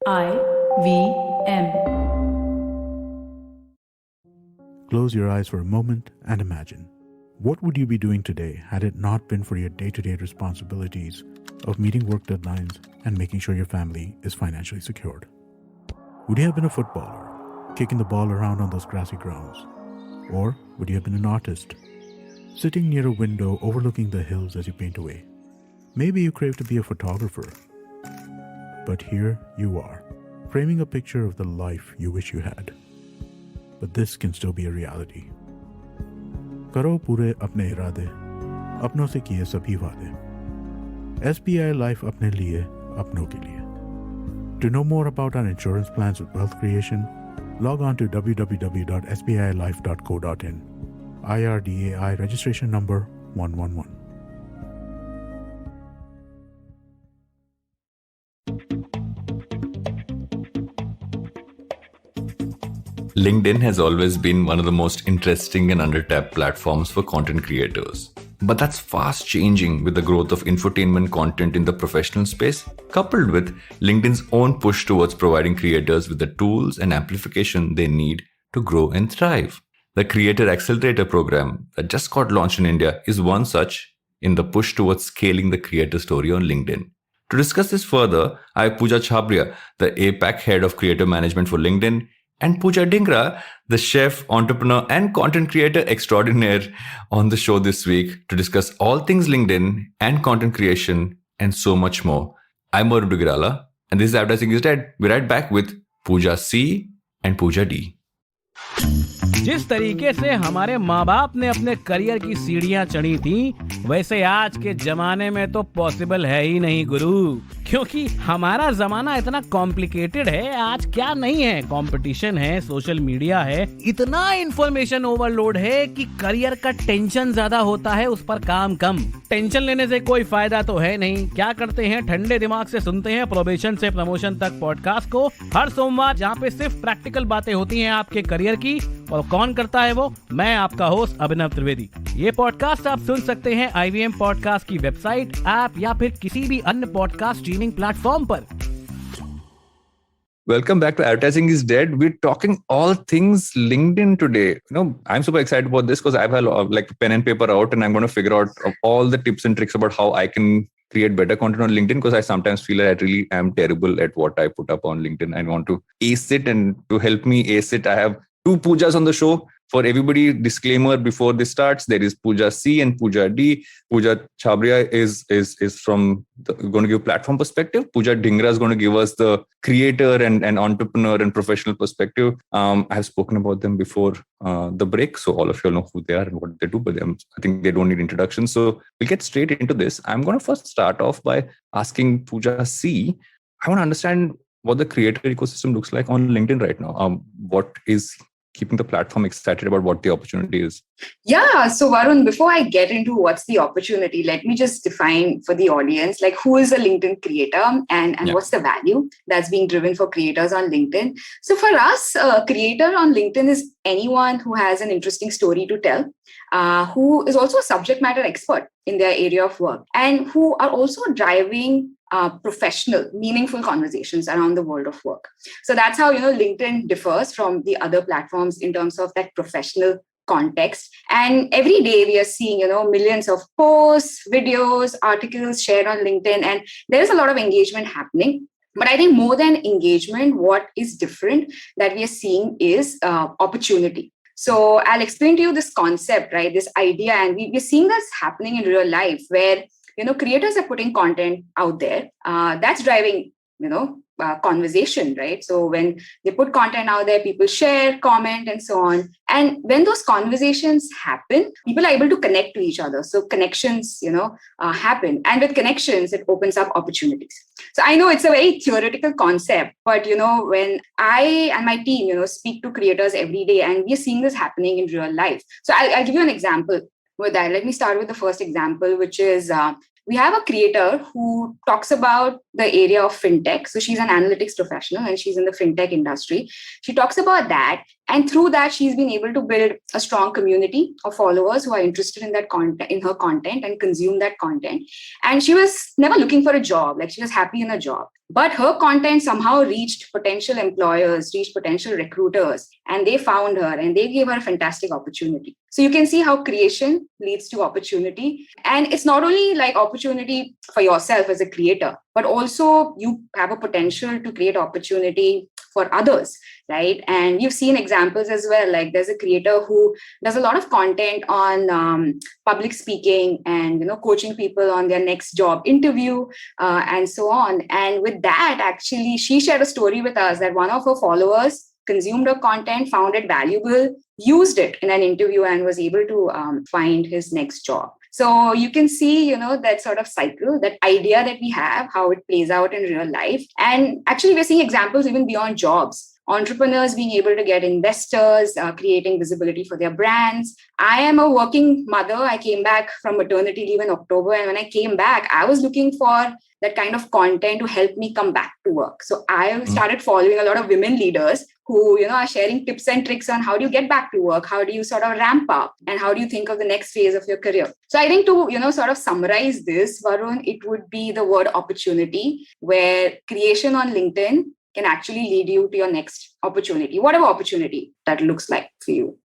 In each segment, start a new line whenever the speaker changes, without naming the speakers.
IVM.
Close your eyes for a moment and imagine. What would you be doing today had it not been for your day-to-day responsibilities of meeting work deadlines and making sure your family is financially secured? Would you have been a footballer, kicking the ball around on those grassy grounds? Or would you have been an artist, sitting near a window overlooking the hills as you paint away? Maybe you crave to be a photographer. But here you are, framing a picture of the life you wish you had. But this can still be a reality. करो पूरे अपने इरादे, अपनों से किए सभी वादे. SBI Life अपने लिए, अपनों के लिए. To know more about our insurance plans with wealth creation, log on to www.sbilife.co.in. IRDAI registration number 111.
LinkedIn has always been one of the most interesting and under-tapped platforms for content creators. But that's fast changing with the growth of infotainment content in the professional space, coupled with LinkedIn's own push towards providing creators with the tools and amplification they need to grow and thrive. The Creator Accelerator program that just got launched in India is one such in the push towards scaling the creator story on LinkedIn. To discuss this further, I have Pooja Chhabria, the APAC head of creator management for LinkedIn, and Pooja Dhingra, the chef, entrepreneur, and content creator extraordinaire on the show this week to discuss all things LinkedIn and content creation and so much more. I'm Varun Duggirala, and this is Advertising is Dead. We're right back with Pooja C and Pooja D.
जिस तरीके से हमारे माँ बाप ने अपने career की सीढ़ियाँ चढ़ी थी, वैसे आज के जमाने में तो पॉसिबल है ही नहीं गुरु, क्योंकि हमारा जमाना इतना कॉम्प्लिकेटेड है. आज क्या नहीं है, कंपटीशन है, सोशल मीडिया है, इतना इंफॉर्मेशन ओवरलोड है कि करियर का टेंशन ज्यादा होता है, उस पर काम कम. टेंशन लेने से कोई फायदा तो है नहीं. क्या करते हैं, ठंडे दिमाग से सुनते हैं प्रोबेशन से प्रमोशन तक पॉडकास्ट को हर सोमवार, जहाँ पे सिर्फ प्रैक्टिकल बातें होती हैं आपके करियर की. और कौन करता है वो? मैं आपका होस्ट अभिनव त्रिवेदी. ये पॉडकास्ट आप सुन सकते हैं IVM पॉडकास्ट की वेबसाइट, ऐप या फिर किसी भी अन्य पॉडकास्ट स्ट्रीमिंग प्लेटफॉर्म पर.
Welcome back to Advertising is Dead. We're talking all things LinkedIn today. I'm super excited about this because I've had like pen and paper out and I'm going to figure out all the tips and tricks about how I can create better content on LinkedIn, because I sometimes feel that I really am terrible at what I put up on LinkedIn. I want to ace it, and to help me ace it, I have two Poojas on the show. For everybody, disclaimer before this starts, there is Pooja C and Pooja D. Pooja Chhabria is from going to give platform perspective. Pooja Dhingra is going to give us the creator and entrepreneur and professional perspective. I have spoken about them before the break, so all of you know who they are and what they do, but I think they don't need introduction. So we'll get straight into this. I'm going to first start off by asking Pooja C. I want to understand what the creator ecosystem looks like on LinkedIn right now. What is keeping the platform excited about what the opportunity is?
Yeah. So Varun, before I get into what's the opportunity, let me just define for the audience, like who is a LinkedIn creator and what's the value that's being driven for creators on LinkedIn. So for us, a creator on LinkedIn is anyone who has an interesting story to tell, who is also a subject matter expert in their area of work, and who are also driving professional, meaningful conversations around the world of work. So that's how, LinkedIn differs from the other platforms in terms of that professional context. And every day we are seeing, millions of posts, videos, articles shared on LinkedIn, and there is a lot of engagement happening. But I think more than engagement, what is different that we are seeing is opportunity. So I'll explain to you this concept, right? This idea, and we're seeing this happening in real life where creators are putting content out there that's driving, conversation, right? So when they put content out there, people share, comment, and so on. And when those conversations happen, people are able to connect to each other. So connections, happen. And with connections, it opens up opportunities. So I know it's a very theoretical concept, but, when I and my team, speak to creators every day, and we're seeing this happening in real life. So I'll give you an example with that. Let me start with the first example, which is we have a creator who talks about the area of fintech. So she's an analytics professional and she's in the fintech industry. She talks about that. And through that, she's been able to build a strong community of followers who are interested in that content, in her content, and consume that content. And she was never looking for a job. Like, she was happy in a job. But her content somehow reached potential employers, reached potential recruiters, and they found her and they gave her a fantastic opportunity. So you can see how creation leads to opportunity. And it's not only like opportunity for yourself as a creator, but also you have a potential to create opportunity for others, right? And you've seen examples as well. Like, there's a creator who does a lot of content on public speaking and, coaching people on their next job interview and so on. And with that, actually, she shared a story with us that one of her followers consumed her content, found it valuable, used it in an interview, and was able to find his next job. So you can see, that sort of cycle, that idea that we have, how it plays out in real life. And actually, we're seeing examples even beyond jobs. Entrepreneurs being able to get investors, creating visibility for their brands. I am a working mother. I came back from maternity leave in October. And when I came back, I was looking for that kind of content to help me come back to work. So I started following a lot of women leaders who, are sharing tips and tricks on how do you get back to work? How do you sort of ramp up? And how do you think of the next phase of your career? So I think to, sort of summarize this, Varun, it would be the word opportunity, where creation on LinkedIn can actually lead you to your next opportunity, whatever opportunity that looks like for you.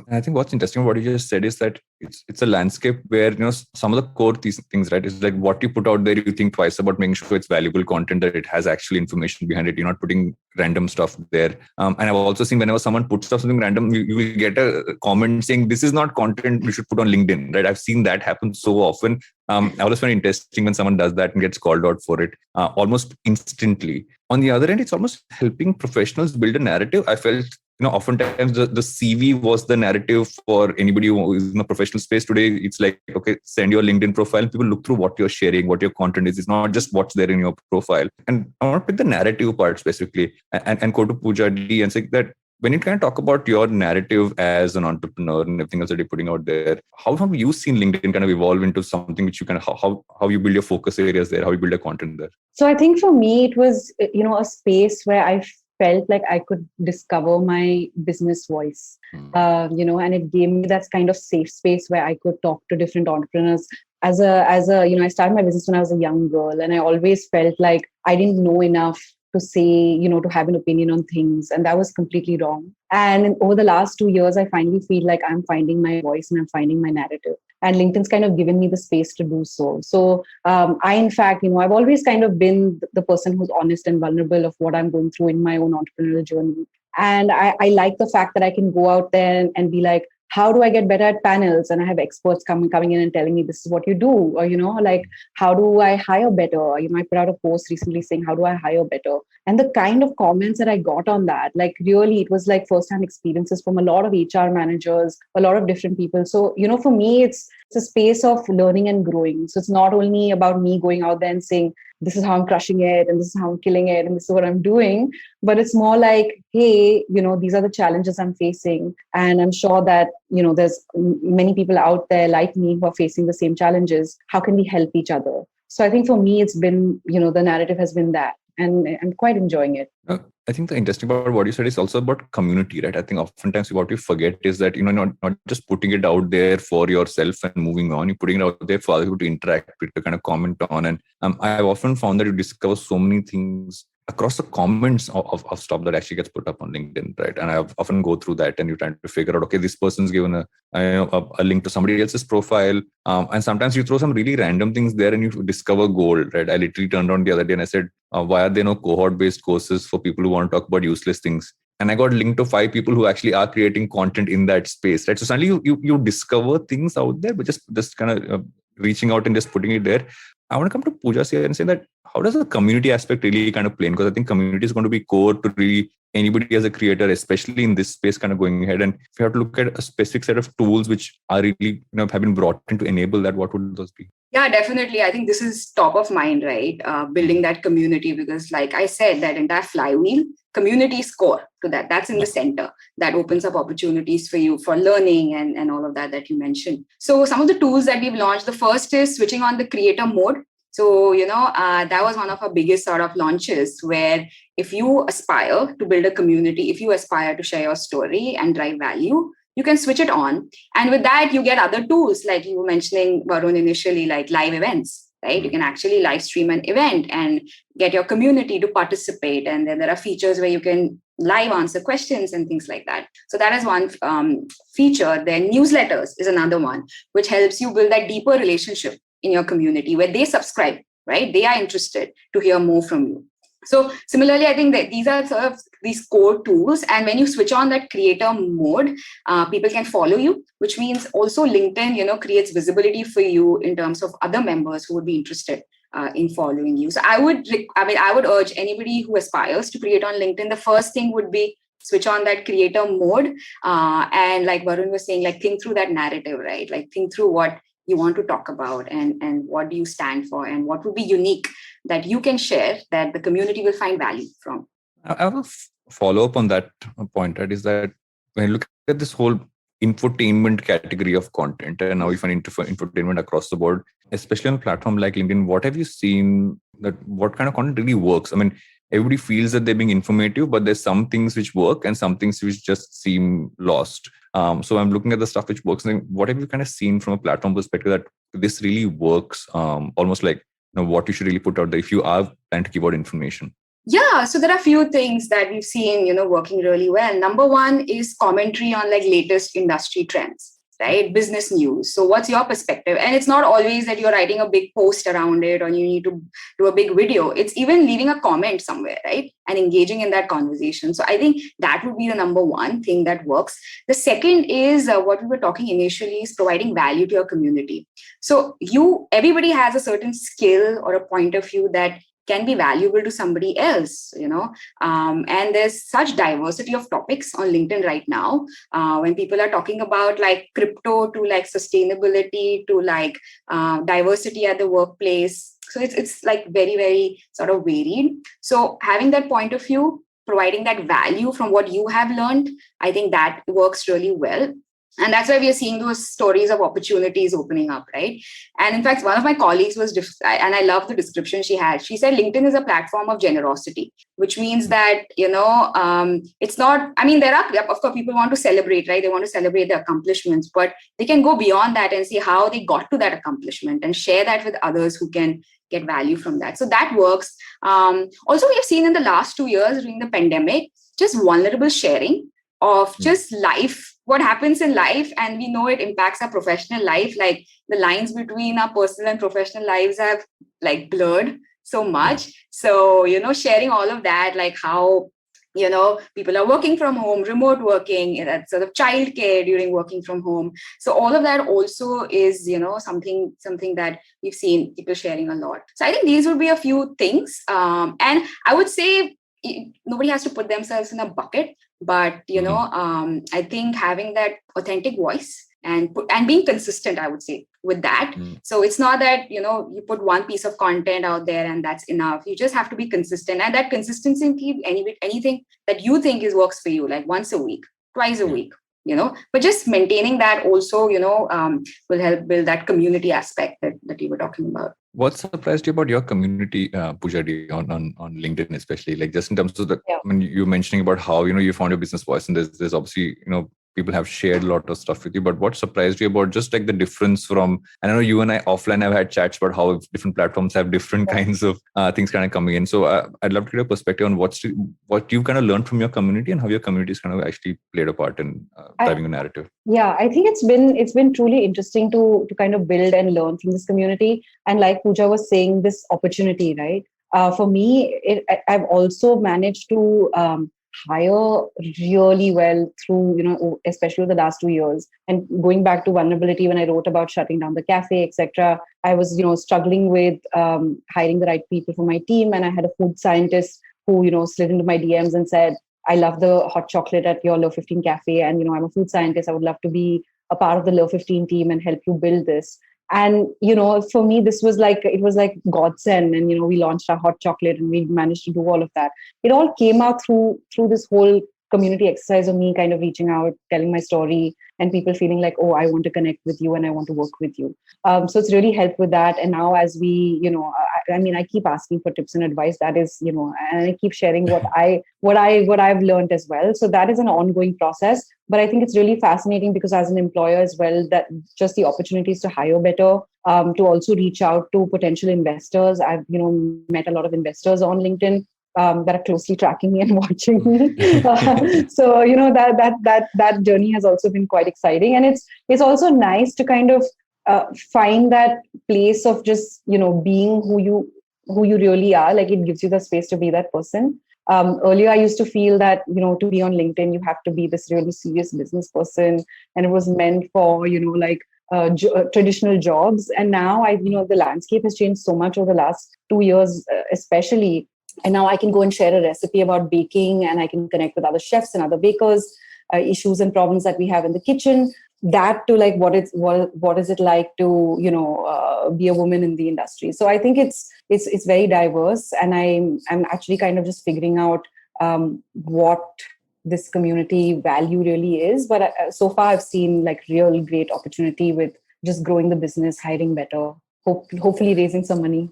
I think what's interesting about what you just said is that it's a landscape where, some of the core things, right, is like what you put out there, you think twice about making sure it's valuable content, that it has actually information behind it. You're not putting random stuff there. And I've also seen whenever someone puts something random, you will get a comment saying, this is not content we should put on LinkedIn, right? I've seen that happen so often. I always find it interesting when someone does that and gets called out for it almost instantly. On the other end, it's almost helping professionals build a narrative. I felt, oftentimes the CV was the narrative for anybody who is in a professional space today. It's like, okay, send your LinkedIn profile. People look through what you're sharing, what your content is. It's not just what's there in your profile. And I want to pick the narrative part specifically and go to Pooja D and say that when you kind of talk about your narrative as an entrepreneur and everything else that you're putting out there, how have you seen LinkedIn kind of evolve into something which you kind of, how you build your focus areas there, how you build your content there?
So I think for me, it was, a space where I felt like I could discover my business voice, and it gave me that kind of safe space where I could talk to different entrepreneurs. I started my business when I was a young girl, and I always felt like I didn't know enough to say, to have an opinion on things. And that was completely wrong. And over the last 2 years, I finally feel like I'm finding my voice and I'm finding my narrative. And LinkedIn's kind of given me the space to do so. So I, in fact, I've always kind of been the person who's honest and vulnerable of what I'm going through in my own entrepreneurial journey. And I like the fact that I can go out there and be like, how do I get better at panels? And I have experts coming in and telling me this is what you do. Or, like, how do I hire better? I put out a post recently saying, how do I hire better? And the kind of comments that I got on that, like, really, it was like first-hand experiences from a lot of HR managers, a lot of different people. So, for me, it's a space of learning and growing. So it's not only about me going out there and saying, this is how I'm crushing it and this is how I'm killing it and this is what I'm doing. But it's more like, hey, these are the challenges I'm facing. And I'm sure that, there's many people out there like me who are facing the same challenges. How can we help each other? So I think for me, it's been, the narrative has been that. And I'm quite enjoying it.
I think the interesting part what you said is also about community, right? I think oftentimes what you forget is that, not just putting it out there for yourself and moving on, you're putting it out there for other people to interact with, to kind of comment on. And I've often found that you discover so many things across the comments of stuff that actually gets put up on LinkedIn, right? And I often go through that and you're trying to figure out, okay, this person's given a link to somebody else's profile. And sometimes you throw some really random things there and you discover gold, right? I literally turned on the other day and I said, why are there no cohort-based courses for people who want to talk about useless things? And I got linked to 5 people who actually are creating content in that space, right? So suddenly you discover things out there, but just kind of reaching out and just putting it there. I want to come to Pooja here and say that how does the community aspect really kind of play in? Because I think community is going to be core to really anybody as a creator, especially in this space kind of going ahead. And if you have to look at a specific set of tools which are really, have been brought in to enable that, what would those be?
Yeah, definitely. I think this is top of mind, right? Building that community, because like I said, that entire flywheel, community is core to that. That's in the center. That opens up opportunities for you for learning and all of that you mentioned. So some of the tools that we've launched, the first is switching on the creator mode. So, that was one of our biggest sort of launches, where if you aspire to build a community, if you aspire to share your story and drive value, you can switch it on. And with that, you get other tools, like you were mentioning, Varun, initially, like live events, right? You can actually live stream an event and get your community to participate. And then there are features where you can live answer questions and things like that. So that is one feature. Then newsletters is another one, which helps you build that deeper relationship in your community, where they subscribe, right? They are interested to hear more from you. So similarly, I think that these are sort of these core tools. And when you switch on that creator mode, people can follow you, which means also LinkedIn, creates visibility for you in terms of other members who would be interested in following you. So I would urge anybody who aspires to create on LinkedIn, the first thing would be switch on that creator mode. And like Varun was saying, like think through that narrative, right? Like think through what you want to talk about and what do you stand for and what would be unique that you can share that the community will find value from.
I have a follow up on that point. That is that when you look at this whole infotainment category of content, and now you find infotainment across the board, especially on a platform like LinkedIn, what have you seen that what kind of content really works? I mean, everybody feels that they're being informative, but there's some things which work and some things which just seem lost. So I'm looking at the stuff which works. And what have you kind of seen from a platform perspective that this really works? Almost like what you should really put out there if you are trying to give out information.
Yeah, so there are a few things that we've seen, working really well. Number one is commentary on like latest industry trends, right? Business news. So what's your perspective? And it's not always that you're writing a big post around it or you need to do a big video. It's even leaving a comment somewhere, right? And engaging in that conversation. So I think that would be the number one thing that works. The second is what we were talking initially is providing value to your community. So everybody has a certain skill or a point of view that can be valuable to somebody else, and there's such diversity of topics on LinkedIn right now. When people are talking about like crypto to like sustainability to like diversity at the workplace. So it's like very, very sort of varied. So having that point of view, providing that value from what you have learned, I think that works really well. And that's why we are seeing those stories of opportunities opening up, right? And in fact, one of my colleagues and I love the description she had. She said, LinkedIn is a platform of generosity, which means that, it's not, there are, of course, people want to celebrate, right? They want to celebrate their accomplishments, but they can go beyond that and see how they got to that accomplishment and share that with others who can get value from that. So that works. Also, we have seen in the last 2 years during the pandemic, just vulnerable sharing of just life, what happens in life, and we know it impacts our professional life. Like the lines between our personal and professional lives have like blurred so much. So, sharing all of that, like how, people are working from home, remote working, that sort of childcare during working from home. So all of that also is, something that we've seen people sharing a lot. So I think these would be a few things. And I would say nobody has to put themselves in a bucket, but I think having that authentic voice and being consistent, I would say, with that. So it's not that you put one piece of content out there and that's enough. You just have to be consistent, and that consistency can keep anything that you think works for you, like once a week, twice a week. But just maintaining that also, will help build that community aspect that you were talking about.
What surprised you about your community, Pooja, on LinkedIn, especially like just in terms of you're mentioning about how, you found your business voice, and there's obviously, people have shared a lot of stuff with you, but what surprised you about just like the difference from, I know you and I offline have had chats about how different platforms have different kinds of things kind of coming in. So I'd love to get a perspective on what you've kind of learned from your community and how your community has kind of actually played a part in driving a narrative.
Yeah, I think it's been truly interesting to kind of build and learn from this community. And like Pooja was saying, this opportunity, right? For me, I've also managed to hire really well through, especially the last 2 years. And going back to vulnerability, when I wrote about shutting down the cafe, etc., I was, struggling with hiring the right people for my team. And I had a food scientist who, slid into my DMs and said, I love the hot chocolate at your Low 15 cafe. And, I'm a food scientist. I would love to be a part of the Low 15 team and help you build this. And, for me, it was like godsend. And, we launched our hot chocolate and we managed to do all of that. It all came out through this whole community exercise of me kind of reaching out, telling my story, and people feeling like, oh, I want to connect with you and I want to work with you. So it's really helped with that. And now as we, I keep asking for tips and advice. That is, and I keep sharing what I've learned as well. So that is an ongoing process. But I think it's really fascinating because as an employer as well, that just the opportunities to hire better, to also reach out to potential investors. I've, met a lot of investors on LinkedIn that are closely tracking me and watching me. So that journey has also been quite exciting, and it's also nice to kind of find that place of just being who you really are. Like it gives you the space to be that person. Earlier, I used to feel that to be on LinkedIn, you have to be this really serious business person, and it was meant for traditional jobs. And now the landscape has changed so much over the last 2 years, especially. And now I can go and share a recipe about baking, and I can connect with other chefs and other bakers, issues and problems that we have in the kitchen. That to like what is it like to be a woman in the industry. So I think it's very diverse, and I'm actually kind of just figuring out what this community value really is. But so far I've seen like real great opportunity with just growing the business, hiring better, hopefully raising some money.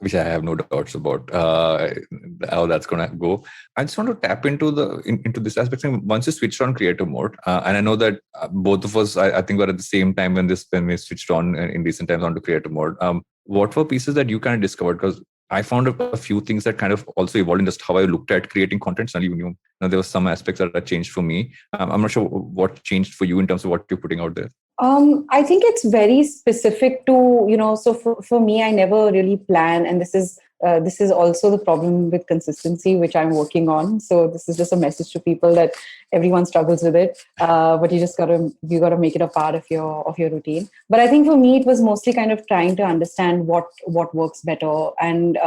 Which I have no doubts about how that's going to go. I just want to tap into this aspect. Once you switched on creative mode, and I know that both of us, I think, were at the same time when we switched on in recent times onto creative mode. What were pieces that you kind of discovered? Because I found a few things that kind of also evolved in just how I looked at creating content. Suddenly, there were some aspects that changed for me. I'm not sure what changed for you in terms of what you're putting out there.
I think it's very specific to, so for me, I never really plan. And this is also the problem with consistency, which I'm working on. So this is just a message to people that everyone struggles with it. But you gotta make it a part of your routine. But I think for me, it was mostly kind of trying to understand what works better. And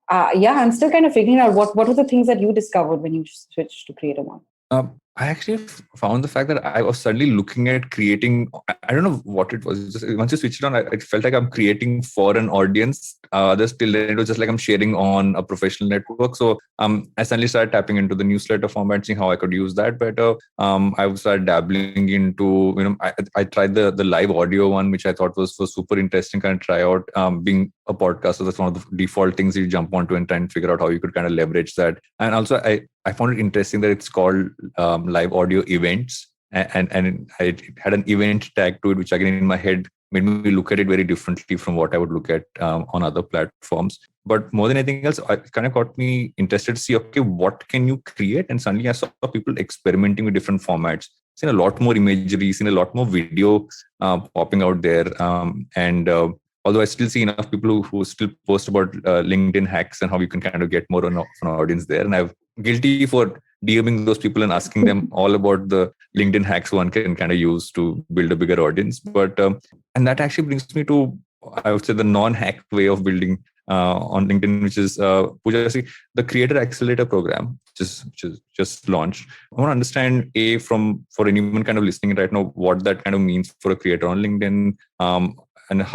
I'm still kind of figuring out what were the things that you discovered when you switched to creative mode.
I actually found the fact that I was suddenly looking at creating, I don't know what it was. Just once you switch it on, I felt like I'm creating for an audience. Others till then it was just like I'm sharing on a professional network. So I suddenly started tapping into the newsletter format, seeing how I could use that better. I started dabbling into, I tried the live audio one, which I thought was super interesting. Kind of try out being a podcast. So that's one of the default things you jump onto and try and figure out how you could kind of leverage that. And also I found it interesting that it's called live audio events, and I had an event tag to it, which again in my head made me look at it very differently from what I would look at on other platforms. But more than anything else, it kind of got me interested to see, okay, what can you create? And suddenly I saw people experimenting with different formats. Seen a lot more imagery, seen a lot more video popping out there, although I still see enough people who still post about LinkedIn hacks and how you can kind of get more on an audience there. And I'm guilty for DMing those people and asking them all about the LinkedIn hacks one can kind of use to build a bigger audience. But and that actually brings me to, I would say, the non-hacked way of building on LinkedIn, which is Pooja, the Creator Accelerator program, which is just launched. I want to understand for anyone kind of listening right now, what that kind of means for a creator on LinkedIn. And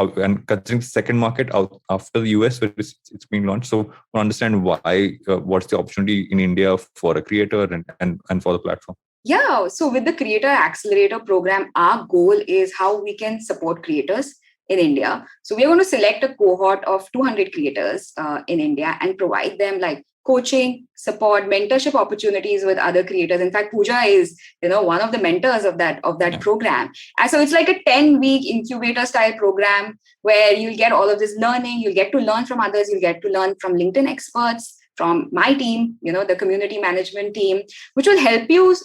considering the second market out after the US where it's being launched. So to understand why, what's the opportunity in India for a creator and for the platform?
Yeah. So with the Creator Accelerator program, our goal is how we can support creators in India. So we're going to select a cohort of 200 creators in India and provide them like coaching, support, mentorship opportunities with other creators. In fact, Pooja is, one of the mentors of that program. And so it's like a 10-week incubator style program where you'll get all of this learning. You'll get to learn from others. You'll get to learn from LinkedIn experts, from my team, the community management team, which will help you,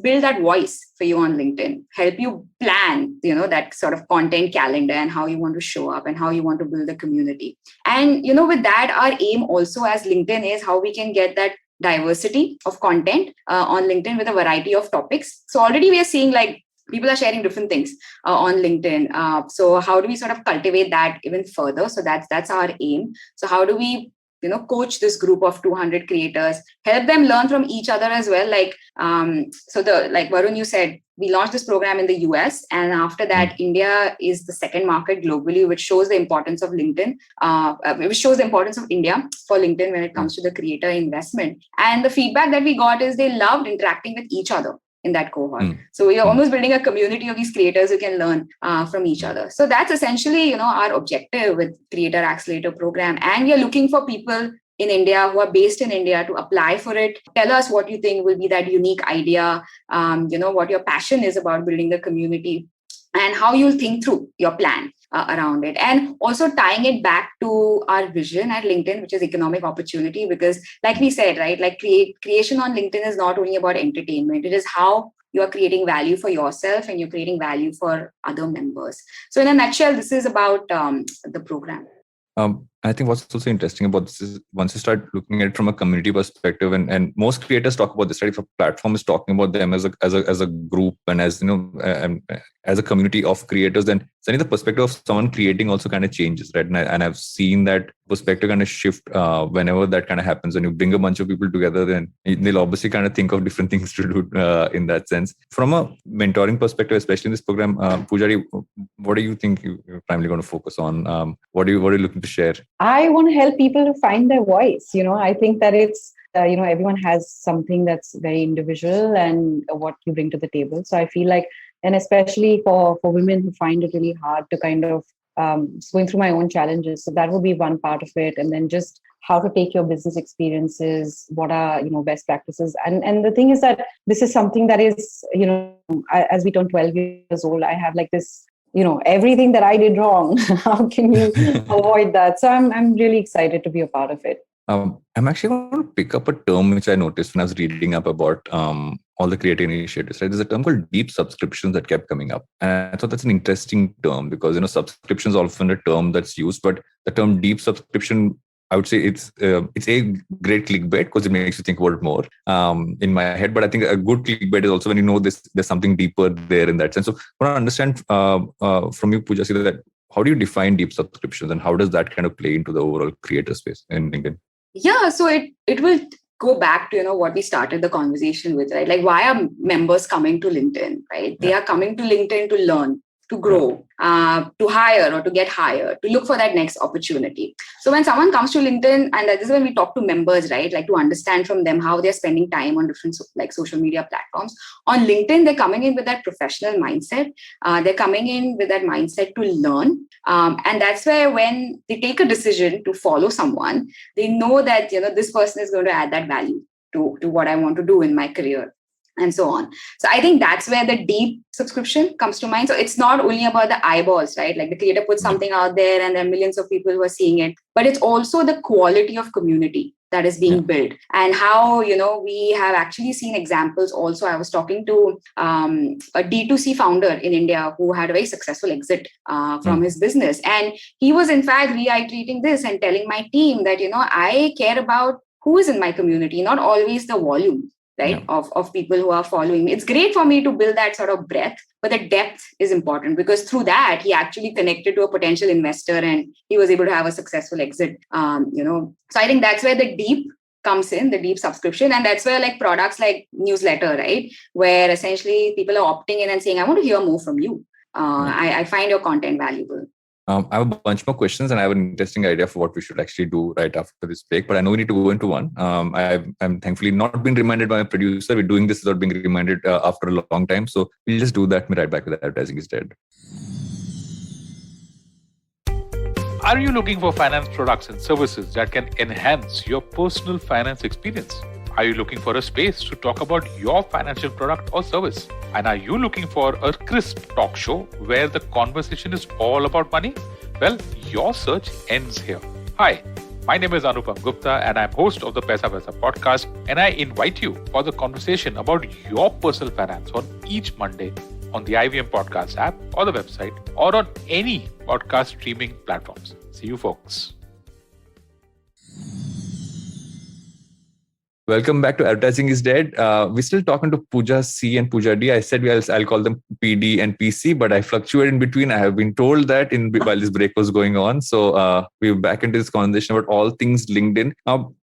build that voice for you on LinkedIn, help you plan, that sort of content calendar and how you want to show up and how you want to build the community. And, with that, our aim also as LinkedIn is how we can get that diversity of content on LinkedIn with a variety of topics. So already we are seeing like people are sharing different things on LinkedIn. So how do we sort of cultivate that even further? So that's our aim. So how do we coach this group of 200 creators, help them learn from each other as well. Like Varun, you said, we launched this program in the US, and after that, India is the second market globally, which shows the importance of LinkedIn, which shows the importance of India for LinkedIn when it comes to the creator investment. And the feedback that we got is they loved interacting with each other in that cohort. So we are almost building a community of these creators who can learn from each other. So that's essentially, our objective with Creator Accelerator program. And we are looking for people in India who are based in India to apply for it. Tell us what you think will be that unique idea, what your passion is about building the community, and how you'll think through your plan around it. And also tying it back to our vision at LinkedIn, which is economic opportunity, because like we said, right, like creation on LinkedIn is not only about entertainment. It is how you are creating value for yourself and you're creating value for other members. So in a nutshell, this is about the program.
I think what's also interesting about this is once you start looking at it from a community perspective, and most creators talk about this, right? If a platform is talking about them as a group and as as a community of creators, then suddenly the perspective of someone creating also kind of changes, right? And I've seen that perspective kind of shift whenever that kind of happens. When you bring a bunch of people together, then they'll obviously kind of think of different things to do in that sense. From a mentoring perspective, especially in this program, Pooja, what do you think you're primarily going to focus on? What are you looking to share?
I want to help people to find their voice. I think that it's, everyone has something that's very individual and what you bring to the table. So I feel like, and especially for women who find it really hard to kind of going through my own challenges. So that would be one part of it. And then just how to take your business experiences, what are, best practices. And the thing is that this is something that is, as we turn 12 years old, I have like this, everything that I did wrong, how can you avoid that? So I'm really excited to be a part of it.
I'm actually going to pick up a term which I noticed when I was reading up about all the creative initiatives. Right? There's a term called deep subscriptions that kept coming up. And I thought that's an interesting term because, subscriptions are often a term that's used, but the term deep subscription, I would say it's a great clickbait because it makes you think about it more in my head. But I think a good clickbait is also when there's something deeper there in that sense. So I want to understand from you, Pooja, that how do you define deep subscriptions and how does that kind of play into the overall creator space in LinkedIn?
Yeah, so it will go back to what we started the conversation with, right? Like, why are members coming to LinkedIn, right? They are coming to LinkedIn to learn, to grow, to hire or to get hired, to look for that next opportunity. So when someone comes to LinkedIn, and this is when we talk to members, right? Like to understand from them how they're spending time on different like social media platforms. On LinkedIn, they're coming in with that professional mindset. They're coming in with that mindset to learn. And that's where when they take a decision to follow someone, they know that, this person is going to add that value to what I want to do in my career, and so on. So I think that's where the deep subscription comes to mind. So it's not only about the eyeballs, right? Like the creator puts something out there and there are millions of people who are seeing it, but it's also the quality of community that is being built and how, we have actually seen examples. Also, I was talking to a D2C founder in India who had a very successful exit from his business. And he was in fact reiterating this and telling my team that, I care about who is in my community, not always the volume. Right, of people who are following me. It's great for me to build that sort of breadth, but the depth is important because through that, he actually connected to a potential investor and he was able to have a successful exit. So I think that's where the deep comes in, the deep subscription. And that's where like products like newsletter, right, where essentially people are opting in and saying, I want to hear more from you. I find your content valuable.
I have a bunch more questions and I have an interesting idea for what we should actually do right after this break, but I know we need to go into one. I'm thankfully not been reminded by my producer. We're doing this without being reminded after a long time. So we'll just do that and be right back with advertising instead.
Are you looking for finance products and services that can enhance your personal finance experience? Are you looking for a space to talk about your financial product or service? And are you looking for a crisp talk show where the conversation is all about money? Well, your search ends here. Hi, my name is Anupam Gupta and I'm host of the Paisa Paisa podcast, and I invite you for the conversation about your personal finance on each Monday on the IVM podcast app or the website or on any podcast streaming platforms. See you folks.
Welcome back to Advertising is Dead. We're still talking to Pooja C and Pooja D. I said I'll call them PD and PC, but I fluctuate in between. I have been told that while this break was going on. So we're back into this conversation about all things LinkedIn.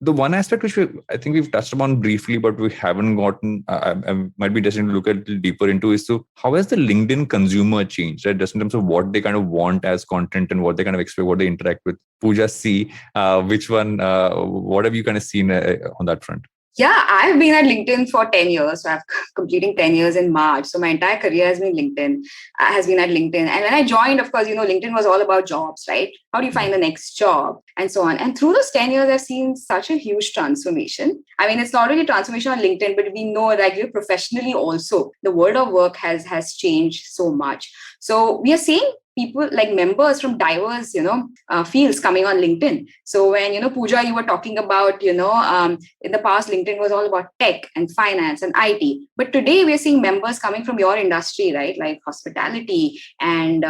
The one aspect which I think we've touched upon briefly, but we haven't gotten, I might be destined to look a little deeper into, is to how has the LinkedIn consumer changed, right? Just in terms of what they kind of want as content and what they kind of expect, what they interact with. Pooja C, what have you kind of seen on that front?
Yeah, I've been at LinkedIn for 10 years. So I'm completing 10 years in March. So my entire career has been has been at LinkedIn. And when I joined, of course, LinkedIn was all about jobs, right? How do you find the next job and so on? And through those 10 years, I've seen such a huge transformation. I mean, it's not only transformation on LinkedIn, but we know that professionally also, the world of work has changed so much. So we are seeing people like members from diverse, fields coming on LinkedIn. So when, Pooja, you were talking about, in the past, LinkedIn was all about tech and finance and IT. But today we're seeing members coming from your industry, right? Like hospitality and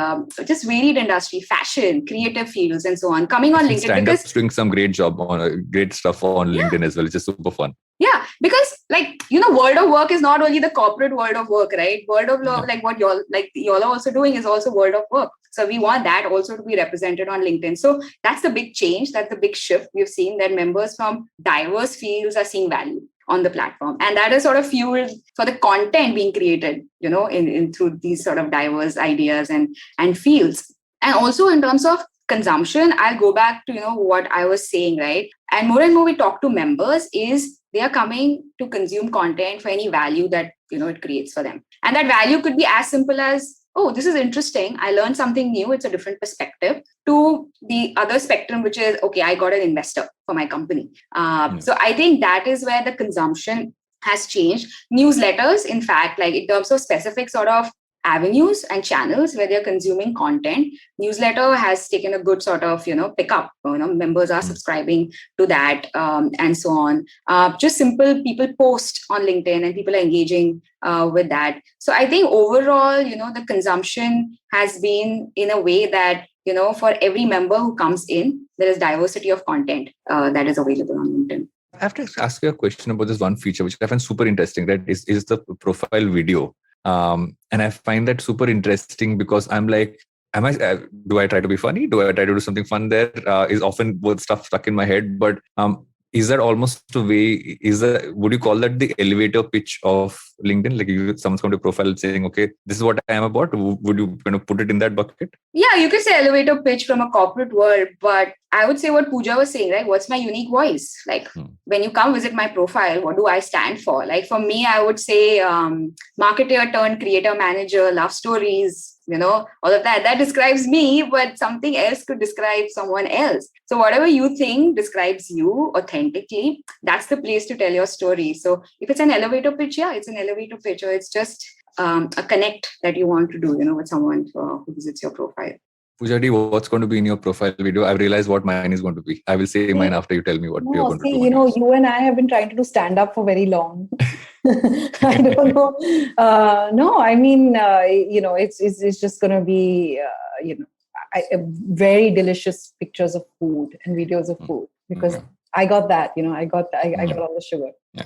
just varied industry, fashion, creative fields and so on, coming on LinkedIn.
Stand-ups doing some great stuff on LinkedIn as well, which is super fun.
Yeah, because world of work is not only the corporate world of work, right? World of love, like what y'all are also doing is also world of work. So we want that also to be represented on LinkedIn. So that's the big change. That's the big shift. We've seen that members from diverse fields are seeing value on the platform. And that is sort of fueled for the content being created, in through these sort of diverse ideas and fields. And also in terms of consumption, I'll go back to, what I was saying, right? And more we talk to members is they are coming to consume content for any value that, it creates for them. And that value could be as simple as, oh, this is interesting. I learned something new. It's a different perspective, to the other spectrum, which is, okay, I got an investor for my company. So I think that is where the consumption has changed. Newsletters, in fact, like in terms of specific sort of avenues and channels where they're consuming content, newsletter has taken a good sort of pick up. Members are subscribing to that and so on. Just simple people post on LinkedIn and people are engaging with that. So I think overall, the consumption has been in a way that for every member who comes in, there is diversity of content that is available on LinkedIn.
I have to ask you a question about this one feature, which I find super interesting. That is the profile video. And I find that super interesting because I'm like, do I try to be funny? Do I try to do something fun there? Is often both stuff stuck in my head. But is that almost a way, would you call that the elevator pitch of LinkedIn? Like someone's going to profile saying, okay, this is what I am about. Would you kind of put it in that bucket?
Yeah, you could say elevator pitch from a corporate world, but I would say what Pooja was saying, right? What's my unique voice? Like when you come visit my profile, what do I stand for? Like for me, I would say marketer turned creator manager, love stories, all of that. That describes me, but something else could describe someone else. So whatever you think describes you authentically, that's the place to tell your story. So if it's an elevator pitch, yeah, it's an elevator pitch, or it's just a connect that you want to do, with someone who visits your profile.
Pooja D, what's going to be in your profile video? I've realized what mine is going to be. I will say mine after you tell me what you're going to do.
You and I have been trying to do stand-up for very long. I don't know. No, I mean, it's just going to be, very delicious pictures of food and videos of food because I got that. I got all the sugar.
Yeah.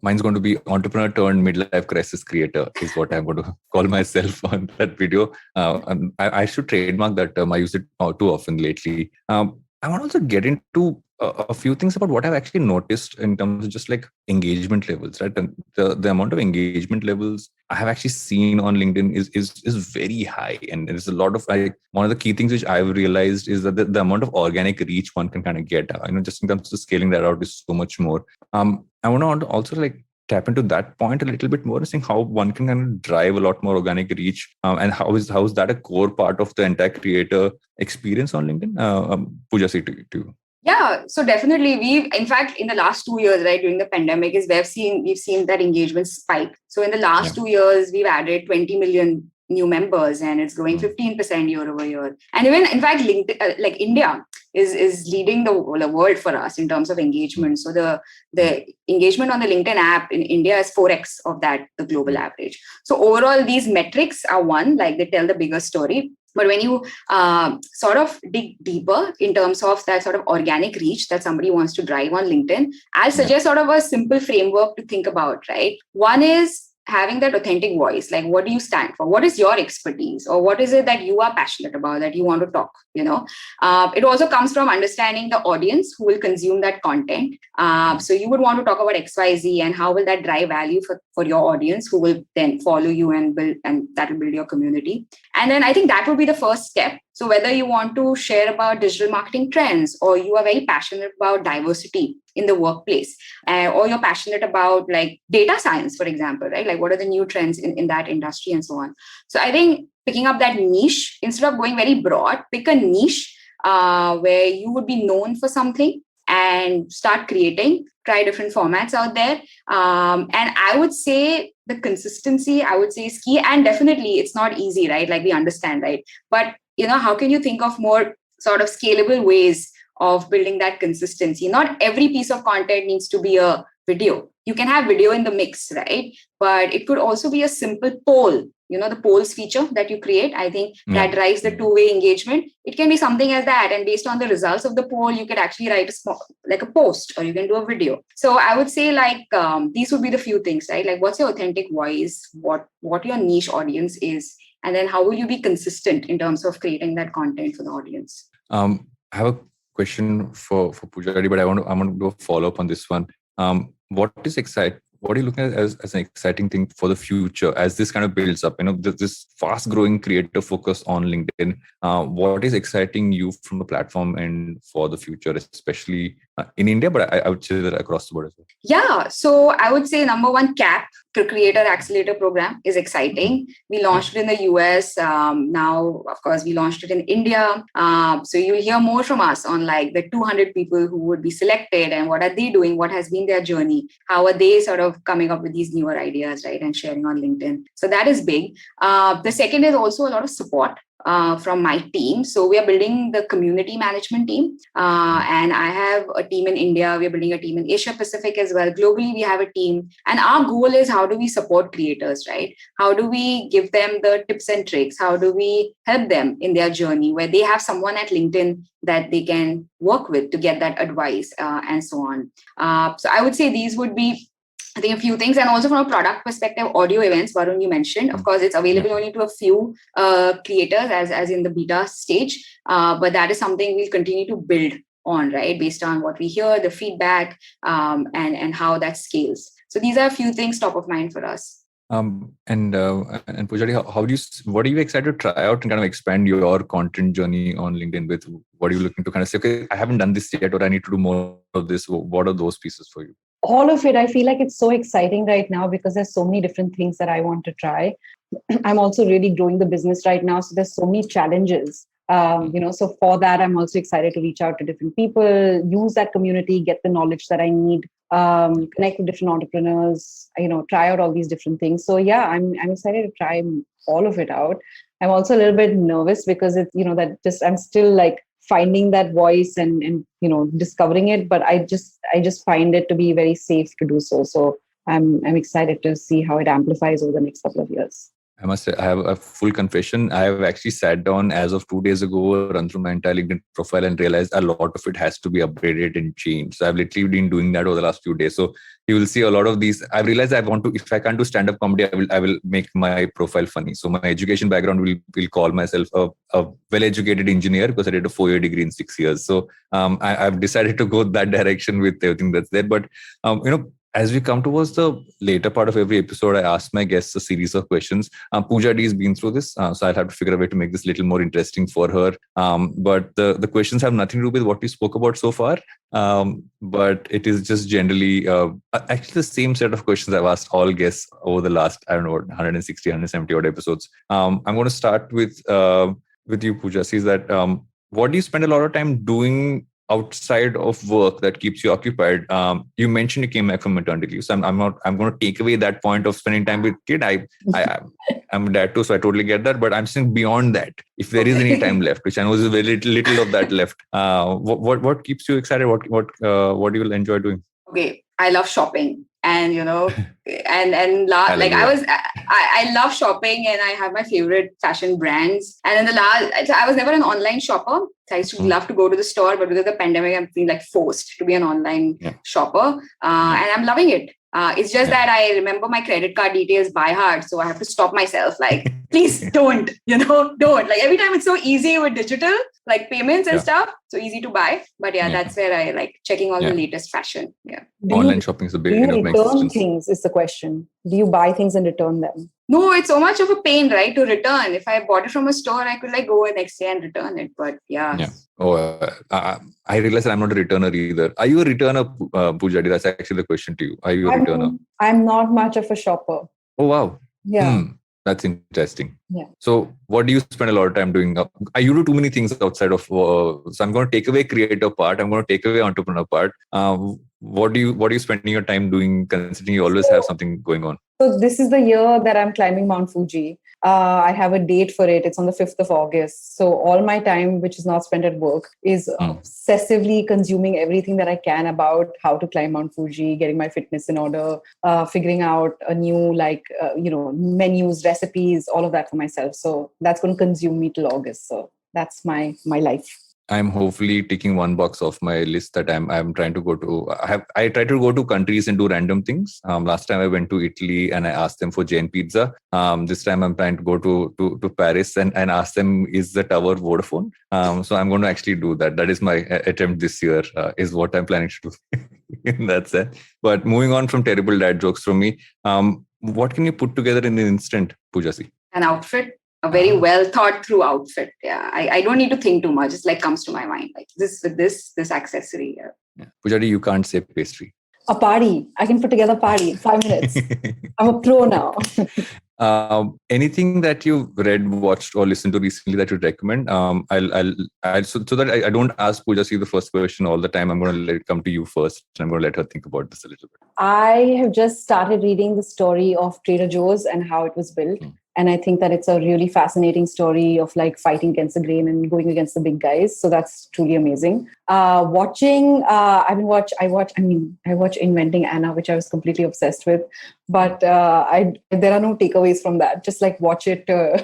Mine's going to be entrepreneur turned midlife crisis creator is what I'm going to call myself on that video. I should trademark that term. I use it too often lately. I want to also get into a few things about what I've actually noticed in terms of just like engagement levels, right? And the amount of engagement levels I have actually seen on LinkedIn is very high. And there's a lot of one of the key things which I've realized is that the amount of organic reach one can kind of get, just in terms of scaling that out is so much more. I want to also tap into that point a little bit more, saying how one can kind of drive a lot more organic reach, and how is that a core part of the entire creator experience on LinkedIn? Pooja, say to you.
Yeah, so definitely in fact, in the last 2 years, right, during the pandemic, we've seen that engagement spike. So in the last 2 years, we've added 20 million new members, and it's growing 15% year over year. And even in fact, LinkedIn, India is leading the world for us in terms of engagement. So the engagement on the LinkedIn app in India is 4x of the global average. So overall, these metrics are one, they tell the bigger story. But when you sort of dig deeper in terms of that sort of organic reach that somebody wants to drive on LinkedIn, I'll suggest sort of a simple framework to think about, right? One is having that authentic voice. Like, what do you stand for? What is your expertise? Or what is it that you are passionate about, that you want to talk? It also comes from understanding the audience who will consume that content. So you would want to talk about XYZ, and how will that drive value for your audience, who will then follow you and that will build your community. And then I think that would be the first step. So whether you want to share about digital marketing trends, or you are very passionate about diversity in the workplace, or you're passionate about like data science, for example, right? Like, what are the new trends in that industry and so on. So I think picking up that niche, instead of going very broad, pick a niche where you would be known for something and start creating, try different formats out there. And I would say the consistency, I would say, is key. And definitely it's not easy, right? Like, we understand, right? But how can you think of more sort of scalable ways of building that consistency? Not every piece of content needs to be a video. You can have video in the mix, right? But it could also be a simple poll. The polls feature that you create, I think that drives the two-way engagement. It can be something as that. And based on the results of the poll, you could actually write a post, or you can do a video. So I would say these would be the few things, right? Like, what's your authentic voice? What your niche audience is? And then how will you be consistent in terms of creating that content for the audience?
I have a question for Pooja, but I want to do a follow up on this one. What are you looking at as an exciting thing for the future as this kind of builds up? This fast growing creator focus on LinkedIn. What is exciting you from the platform and for the future, especially in India, but I would say that across the board as well?
Yeah. So I would say number one, CAP, Creator Accelerator program, is exciting. We launched it in the US. Now, of course, we launched it in India. So you'll hear more from us on like the 200 people who would be selected, and what are they doing? What has been their journey? How are they sort of coming up with these newer ideas, right? And sharing on LinkedIn. So that is big. The second is also a lot of support from my team. So we are building the community management team. And I have a team in India. We're building a team in Asia Pacific as well. Globally, we have a team. And our goal is, how do we support creators, right? How do we give them the tips and tricks? How do we help them in their journey, where they have someone at LinkedIn that they can work with to get that advice and so on. So I would say these would be, I think, a few things. And also from a product perspective, audio events, Varun, you mentioned, of course, it's available only to a few creators as in the beta stage. But that is something we'll continue to build on, right? Based on what we hear, the feedback, and how that scales. So these are a few things top of mind for us.
And Pooja, what are you excited to try out and kind of expand your content journey on LinkedIn with? What are you looking to kind of say, okay, I haven't done this yet, or I need to do more of this? What are those pieces for you?
All of it. I feel like it's so exciting right now because there's so many different things that I want to try. I'm also really growing the business right now. So there's so many challenges. So for that, I'm also excited to reach out to different people, use that community, get the knowledge that I need, connect with different entrepreneurs, try out all these different things. So yeah, I'm excited to try all of it out. I'm also a little bit nervous because it's, I'm still like finding that voice and discovering it, but I just find it to be very safe to do so. So I'm excited to see how it amplifies over the next couple of years.
I must say, I have a full confession. I have actually sat down as of 2 days ago, run through my entire LinkedIn profile and realized a lot of it has to be upgraded and changed. So I've literally been doing that over the last few days. So you will see a lot of these. I've realized if I can't do stand-up comedy, I will make my profile funny. So my education background will call myself a well-educated engineer because I did a 4-year degree in 6 years. So I've decided to go that direction with everything that's there. But, as we come towards the later part of every episode, I ask my guests a series of questions. Pooja D has been through this, so I'll have to figure a way to make this a little more interesting for her. But the questions have nothing to do with what we spoke about so far. But it is just generally actually the same set of questions I've asked all guests over the last, 160, 170 odd episodes. I'm going to start with you, Pooja. Says that what do you spend a lot of time doing outside of work that keeps you occupied? You mentioned you came back from maternity leave, so I'm going to take away that point of spending time with kid. I'm a dad too, so I totally get that. But I'm saying beyond that, if there is any time left, which I know is very little of that left, what keeps you excited? What you will enjoy doing?
Okay, I love shopping. And I love shopping, and I have my favorite fashion brands. And in the last, I was never an online shopper. So I used to love to go to the store, but because of the pandemic, I'm feeling like forced to be an online shopper, and I'm loving it. It's just that I remember my credit card details by heart, so I have to stop myself. Like, please don't, don't. Like every time it's so easy with digital, like payments and stuff, so easy to buy. But that's where I like checking all the latest fashion. Yeah.
Online shopping is a big.
Do you return things? Is the question. Do you buy things and return them?
No, it's so much of a pain, right, to return. If I bought it from a store, I could like go next day and return it. But
I realize that I'm not a returner either. Are you a returner, Pooja? That's actually the question to you. Are you a returner?
I'm not much of a shopper.
Oh, wow.
Yeah.
That's interesting.
Yeah.
So what do you spend a lot of time doing? You do too many things outside of, so I'm going to take away creative part. I'm going to take away entrepreneur part. What are you spending your time doing, considering you always have something going on?
So this is the year that I'm climbing Mount Fuji. I have a date for it. It's on the 5th of August. So all my time, which is not spent at work, is obsessively consuming everything that I can about how to climb Mount Fuji, getting my fitness in order, figuring out a new, menus, recipes, all of that for myself. So that's going to consume me till August. So that's my life.
I'm hopefully ticking one box off my list that I'm trying to go to. I try to go to countries and do random things. Last time I went to Italy and I asked them for Jain pizza. This time I'm trying to go to Paris and ask them, is the tower Vodafone? So I'm going to actually do that. That is my attempt this year, is what I'm planning to do in that sense. But moving on from terrible dad jokes from me, what can you put together in an instant, Pooja-ji?
An outfit. A very well thought through outfit. Yeah, I don't need to think too much. It's like comes to my mind, like this with this accessory.
Yeah. Pujari, you can't say pastry.
A party. I can put together a party in 5 minutes. I'm a pro now.
Anything that you've read, watched, or listened to recently that you'd recommend? So that I don't ask Pooja the first question all the time. I'm going to let it come to you first. And I'm going to let her think about this a little bit.
I have just started reading the story of Trader Joe's and how it was built. And I think that it's a really fascinating story of like fighting against the grain and going against the big guys. So that's truly amazing. I watch Inventing Anna, which I was completely obsessed with. But there are no takeaways from that. Just like watch it to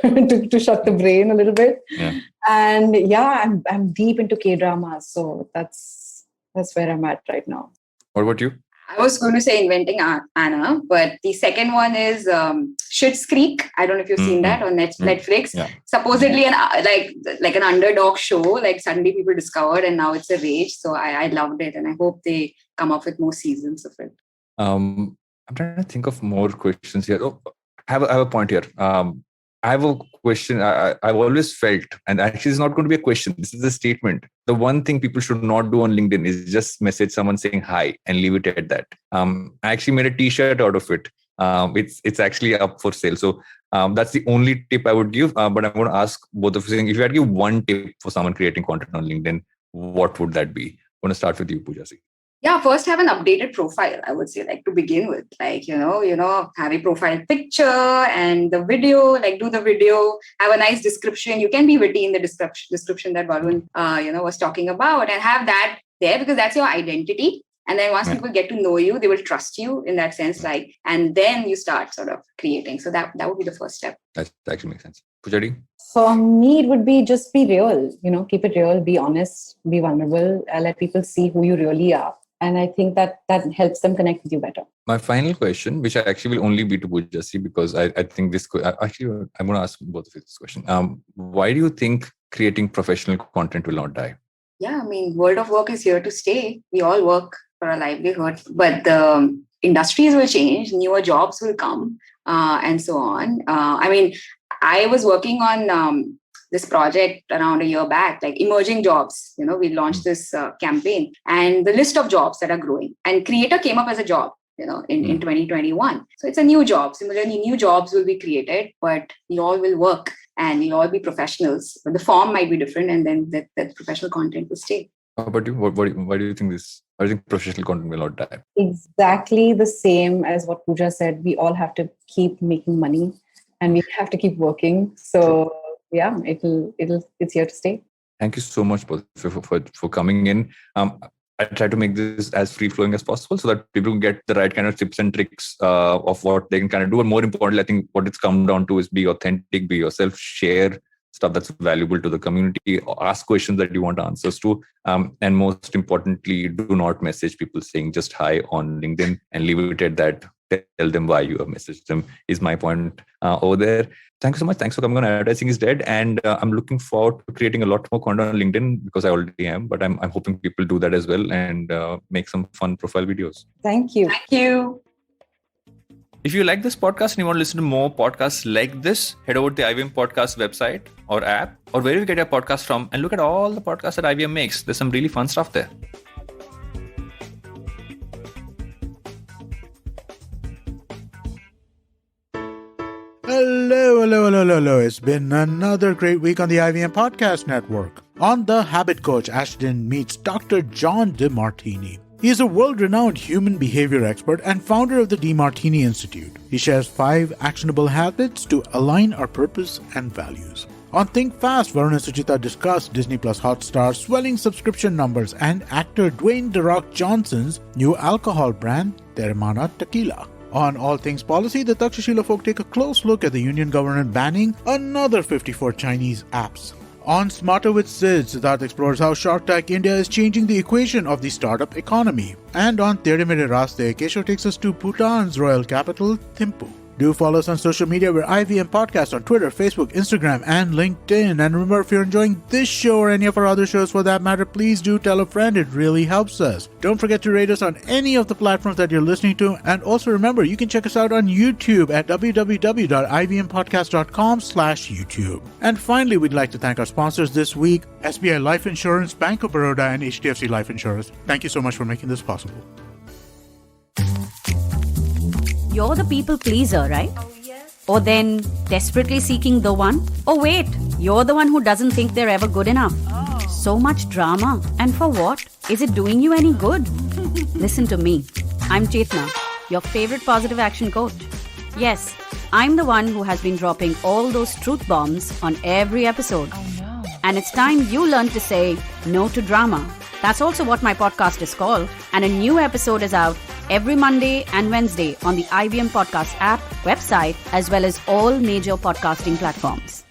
shut the brain a little bit.
Yeah.
And I'm deep into K-dramas. So that's where I'm at right now.
What about you?
I was going to say Inventing Anna, but the second one is Schitt's Creek. I don't know if you've seen that on Netflix. Yeah. Supposedly an underdog show. Like suddenly people discovered, and now it's a rage. So I loved it, and I hope they come up with more seasons of it.
I'm trying to think of more questions here. Oh, I have a point here. I have a question. I've always felt, and actually it's not going to be a question, this is a statement. The one thing people should not do on LinkedIn is just message someone saying hi and leave it at that. I actually made a t-shirt out of it. It's actually up for sale. So that's the only tip I would give. But I'm going to ask both of you, if you had to give one tip for someone creating content on LinkedIn, what would that be? I'm going to start with you, Pooja-ji.
Yeah, first have an updated profile, I would say, like to begin with, like, have a profile picture and the video, like do the video, have a nice description. You can be witty in the description that Varun, was talking about, and have that there because that's your identity. And then once people get to know you, they will trust you in that sense, and then you start sort of creating. So that would be the first step.
That actually makes sense. Pujari?
For me, it would be just be real, keep it real, be honest, be vulnerable, let people see who you really are. And I think that helps them connect with you better.
My final question, which I actually will only be to Pooja, because I think this, actually, I'm going to ask both of you this question. Why do you think creating professional content will not die?
Yeah, I mean, world of work is here to stay. We all work for a livelihood, but the industries will change, newer jobs will come, and so on. I was working on this project around a year back, like emerging jobs. We launched this campaign, and the list of jobs that are growing, and creator came up as a job, in 2021. So it's a new job. Similarly, new jobs will be created, but we all will work and we'll all be professionals. But the form might be different, and then that professional content will stay.
How about you? Why do you think this? Why do you think professional content will not die?
Exactly the same as what Pooja said. We all have to keep making money, and we have to keep working. So yeah, it's here to stay.
Thank you so much for coming in. I try to make this as free flowing as possible so that people can get the right kind of tips and tricks of what they can kind of do. And more importantly, I think what it's come down to is be authentic, be yourself, share stuff that's valuable to the community, ask questions that you want answers to. And most importantly, do not message people saying just hi on LinkedIn and leave it at that. Tell them why you have messaged them is my point over there. Thank you so much. Thanks for coming on Advertising is Dead. And I'm looking forward to creating a lot more content on LinkedIn because I already am, but I'm hoping people do that as well and make some fun profile videos.
Thank you.
Thank you.
If you like this podcast and you want to listen to more podcasts like this, head over to the IBM Podcast website or app or wherever you get your podcast from and look at all the podcasts that IBM makes. There's some really fun stuff there.
Hello. It's been another great week on the IVM Podcast Network. On The Habit Coach, Ashton meets Dr. John DeMartini. He is a world-renowned human behavior expert and founder of the DeMartini Institute. He shares 5 actionable habits to align our purpose and values. On Think Fast, Varun and Suchita discuss Disney Plus Hotstar's swelling subscription numbers and actor Dwayne "The Rock" Johnson's new alcohol brand, Teremana Tequila. On All Things Policy, the Takshashila folk take a close look at the Union government banning another 54 Chinese apps. On Smarter with Sid, Siddharth explores how Shark Tank India is changing the equation of the startup economy. And on Tere Mere Raste, Keshav takes us to Bhutan's royal capital, Thimphu. Do follow us on social media. We're IVM Podcast on Twitter, Facebook, Instagram, and LinkedIn. And remember, if you're enjoying this show or any of our other shows for that matter, please do tell a friend. It really helps us. Don't forget to rate us on any of the platforms that you're listening to. And also remember, you can check us out on YouTube at www.ivmpodcast.com/YouTube. And finally, we'd like to thank our sponsors this week, SBI Life Insurance, Bank of Baroda, and HDFC Life Insurance. Thank you so much for making this possible.
You're the people pleaser, right? Oh, yes. Or then desperately seeking the one? Oh, wait, you're the one who doesn't think they're ever good enough. Oh. So much drama. And for what? Is it doing you any good? Listen to me. I'm Chetna, your favorite positive action coach. Yes, I'm the one who has been dropping all those truth bombs on every episode. Oh, no. And it's time you learn to say no to drama. That's also what my podcast is called. And a new episode is out every Monday and Wednesday on the IBM Podcast app, website, as well as all major podcasting platforms.